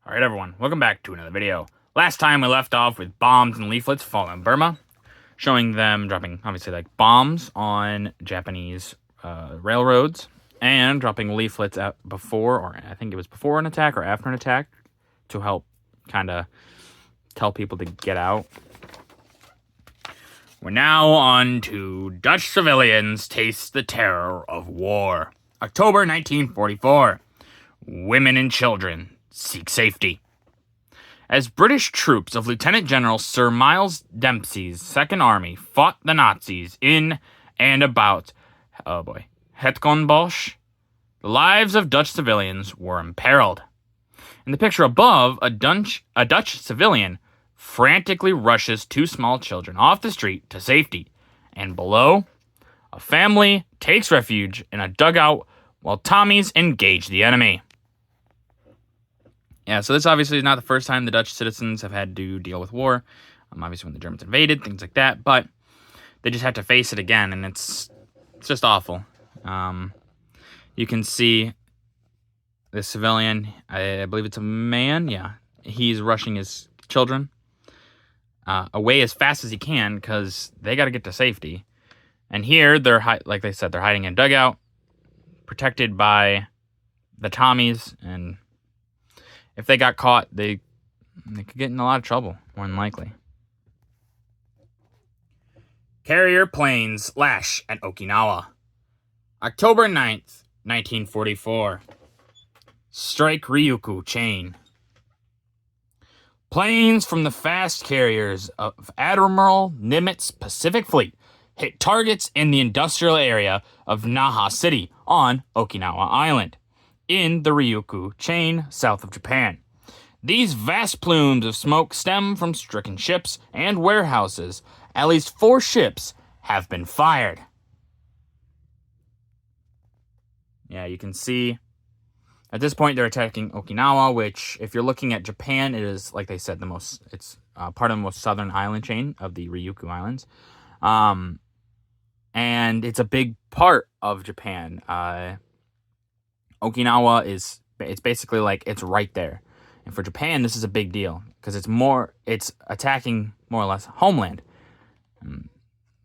Alright everyone, welcome back to another video. Last time we left off with bombs and leaflets falling in Burma, showing them dropping, obviously, like bombs on Japanese railroads, and dropping leaflets before, or I think it was before an attack or after an attack, to help kind of tell people to get out. We're now on to Dutch civilians taste the terror of war. October 1944. Women and children seek safety. As British troops of Lieutenant General Sir Miles Dempsey's Second Army fought the Nazis in and about, Hetkonbosch, the lives of Dutch civilians were imperiled. In the picture above, a Dutch civilian frantically rushes two small children off the street to safety, and below, a family takes refuge in a dugout while Tommies engage the enemy. Yeah, so this obviously is not the first time the Dutch citizens have had to deal with war. Obviously when the Germans invaded, things like that, but they just have to face it again, and it's just awful. You can see the civilian, I believe it's a man, yeah. He's rushing his children away as fast as he can because they got to get to safety. And here, they're like they said, they're hiding in a dugout, protected by the Tommies, and if they got caught, they could get in a lot of trouble, more than likely. Carrier planes lash at Okinawa. October 9th, 1944. Strike Ryukyu chain. Planes from the fast carriers of Admiral Nimitz Pacific Fleet hit targets in the industrial area of Naha City on Okinawa Island, in the Ryukyu chain south of Japan. These vast plumes of smoke stem from stricken ships and warehouses. At least 4 ships have been fired. Yeah, you can see at this point they're attacking Okinawa, which, if you're looking at Japan, it is, like they said, it's part of the most southern island chain of the Ryukyu Islands. And it's a big part of Japan. Okinawa it's basically like it's right there. And for Japan, this is a big deal because it's attacking more or less homeland.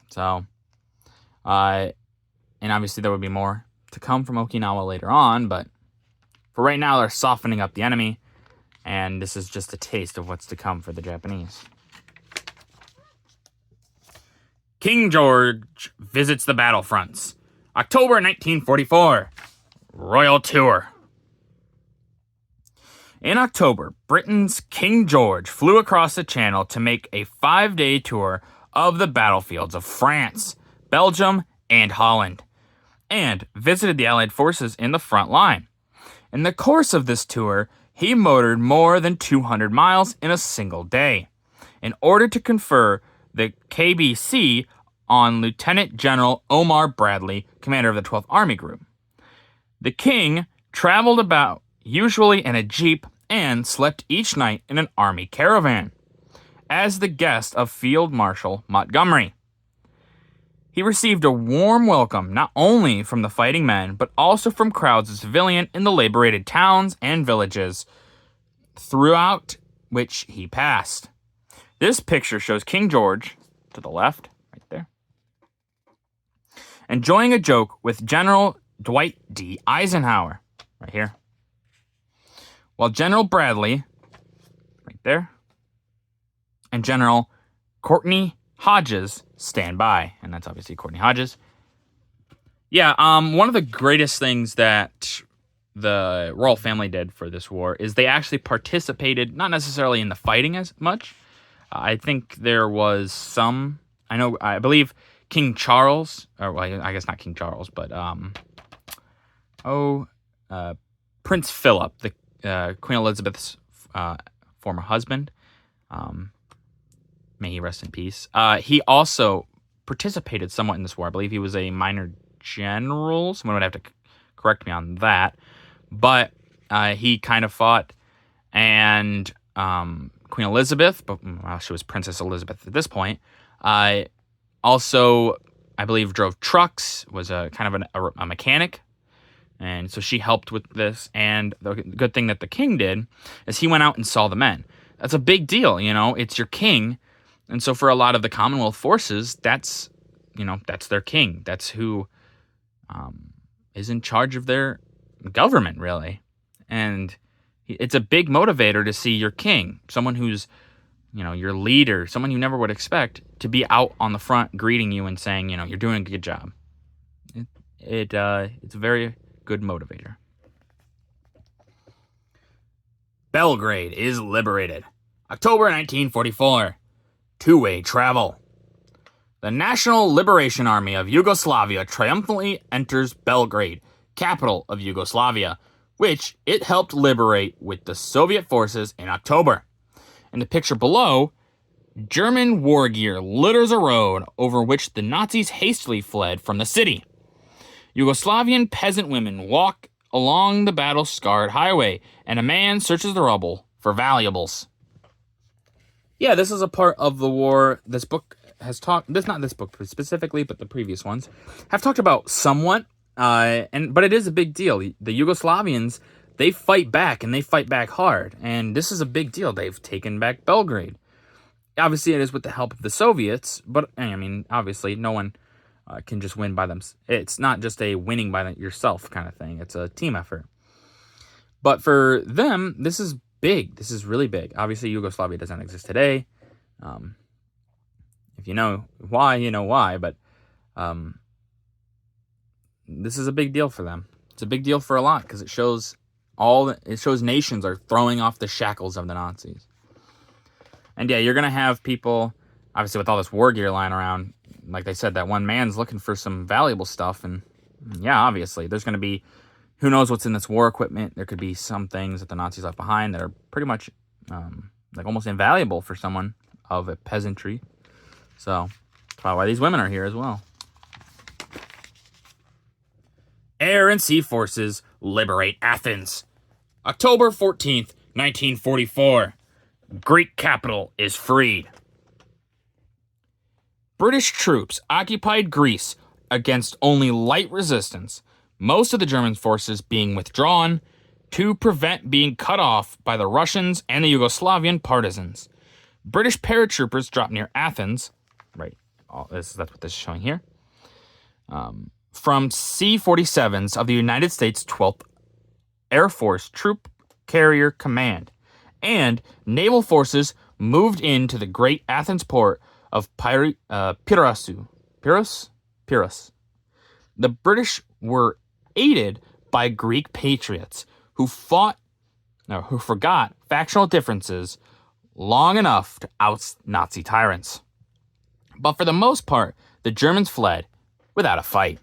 So, and obviously there would be more to come from Okinawa later on, but for right now, they're softening up the enemy, and this is just a taste of what's to come for the Japanese. King George visits the battlefronts. October 1944. Royal tour. In October, Britain's King George flew across the Channel to make a 5-day tour of the battlefields of France, Belgium, and Holland, and visited the Allied forces in the front line. In the course of this tour, he motored more than 200 miles in a single day, in order to confer the KBC on Lieutenant General Omar Bradley, commander of the 12th Army Group. The king traveled about, usually in a jeep, and slept each night in an army caravan, as the guest of Field Marshal Montgomery. He received a warm welcome not only from the fighting men, but also from crowds of civilians in the liberated towns and villages throughout which he passed. This picture shows King George, to the left, right there, enjoying a joke with General Dwight D. Eisenhower, right here, while General Bradley, right there, and General Courtney Hodges stand by, and that's obviously Courtney Hodges. Yeah, one of the greatest things that the royal family did for this war is they actually participated, not necessarily in the fighting as much. I think there was some, I believe King Charles, or well, I guess not King Charles, but Prince Philip, the Queen Elizabeth's former husband, may he rest in peace. He also participated somewhat in this war. I believe he was a minor general. Someone would have to correct me on that. But he kind of fought, and Queen Elizabeth, but she was Princess Elizabeth at this point, also, I believe, drove trucks, was a kind of a mechanic, And so she helped with this. And the good thing that the king did is he went out and saw the men. That's a big deal, It's your king. And so for a lot of the Commonwealth forces, that's their king. That's who is in charge of their government, really. And it's a big motivator to see your king, someone who's, your leader, someone you never would expect, to be out on the front greeting you and saying, you're doing a good job. It's a very good motivator. Belgrade is liberated. October 1944. Two-way travel. The National Liberation Army of Yugoslavia triumphantly enters Belgrade, capital of Yugoslavia, which it helped liberate with the Soviet forces in October. In the picture below, German war gear litters a road over which the Nazis hastily fled from the city. Yugoslavian peasant women walk along the battle-scarred highway, and a man searches the rubble for valuables. Yeah, this is a part of the war this book has talked... Not this book specifically, but the previous ones have talked about somewhat, but it is a big deal. The Yugoslavians, they fight back, and they fight back hard, and this is a big deal. They've taken back Belgrade. Obviously, it is with the help of the Soviets, but, obviously, no one can just win by them. It's not just a winning by yourself kind of thing. It's a team effort. But for them, this is big. This is really big. Obviously, Yugoslavia doesn't exist today. If you know why, you know why. But this is a big deal for them. It's a big deal for a lot because it shows nations are throwing off the shackles of the Nazis. And yeah, you're gonna have people, obviously, with all this war gear lying around. Like they said, that one man's looking for some valuable stuff, and yeah, obviously, there's gonna be, who knows what's in this war equipment. There could be some things that the Nazis left behind that are pretty much like almost invaluable for someone of a peasantry. So that's probably why these women are here as well. Air and Sea Forces liberate Athens. October 14th, 1944. Greek capital is freed. British troops occupied Greece against only light resistance, most of the German forces being withdrawn to prevent being cut off by the Russians and the Yugoslavian partisans. British paratroopers dropped near Athens, right, that's what this is showing here, from C-47s of the United States 12th Air Force Troop Carrier Command, and naval forces moved into the great Athens port of Pyrrhus. The British were aided by Greek patriots who forgot factional differences long enough to oust Nazi tyrants. But for the most part, the Germans fled without a fight.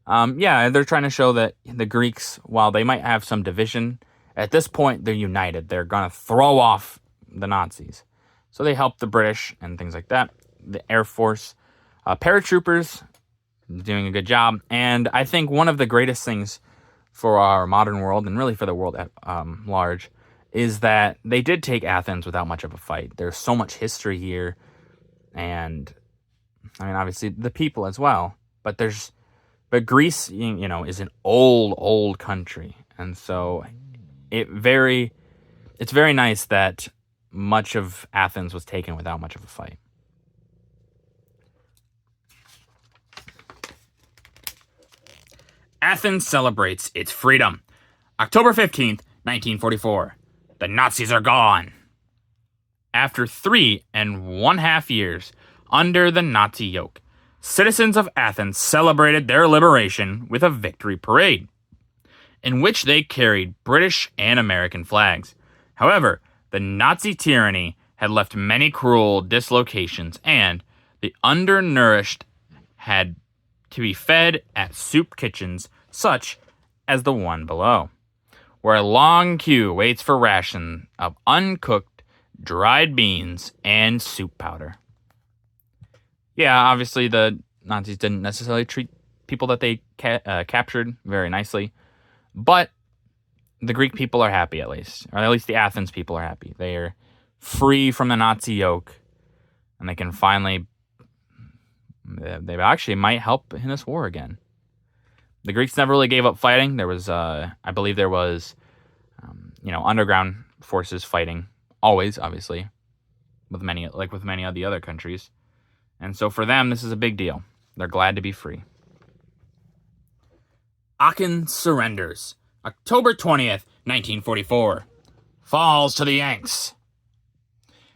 They're trying to show that the Greeks, while they might have some division, at this point they're united. They're going to throw off the Nazis. So they help the British and things like that. The Air Force, paratroopers, doing a good job. And I think one of the greatest things for our modern world, and really for the world at large, is that they did take Athens without much of a fight. There's so much history here. And, obviously, the people as well. But Greece, is an old country. And so it's very nice that much of Athens was taken without much of a fight. Athens celebrates its freedom. October 15th, 1944. The Nazis are gone. After 3.5 years under the Nazi yoke, citizens of Athens celebrated their liberation with a victory parade, in which they carried British and American flags. However, the Nazi tyranny had left many cruel dislocations, and the undernourished had to be fed at soup kitchens such as the one below, where a long queue waits for ration of uncooked dried beans and soup powder. Yeah, obviously the Nazis didn't necessarily treat people that they captured very nicely, but the Greek people are happy, at least. Or at least the Athens people are happy. They are free from the Nazi yoke, and they can finally... They actually might help in this war again. The Greeks never really gave up fighting. There was, I believe there was, underground forces fighting always, obviously, with many of the other countries. And so for them, this is a big deal. They're glad to be free. Aachen surrenders. October 20th, 1944. Falls to the Yanks.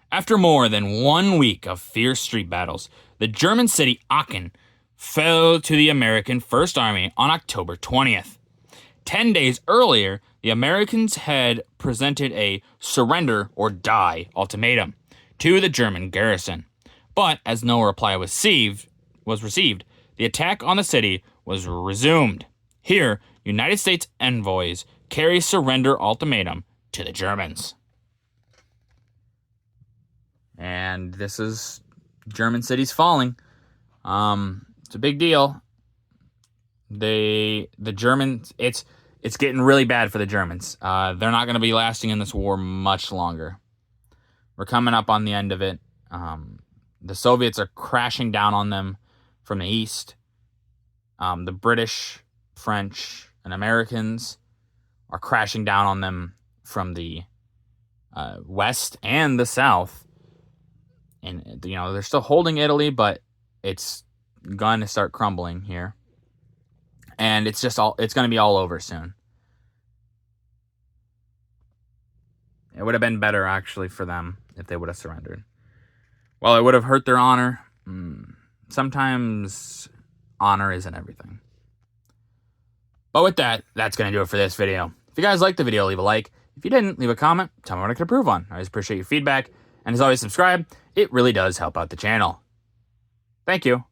After more than 1 week of fierce street battles, the German city Aachen fell to the American First Army on October 20th. 10 days earlier, the Americans had presented a surrender or die ultimatum to the German garrison. But as no reply was received, the attack on the city was resumed. Here, United States envoys carry surrender ultimatum to the Germans. And this is German cities falling. It's a big deal. The Germans, it's getting really bad for the Germans. They're not going to be lasting in this war much longer. We're coming up on the end of it. The Soviets are crashing down on them from the east. The British, French, and Americans are crashing down on them from the west and the south. And, they're still holding Italy, but it's going to start crumbling here. And it's going to be all over soon. It would have been better, actually, for them if they would have surrendered. While it would have hurt their honor, sometimes honor isn't everything. But with that, that's going to do it for this video. If you guys liked the video, leave a like. If you didn't, leave a comment. Tell me what I could improve on. I always appreciate your feedback. And as always, subscribe. It really does help out the channel. Thank you.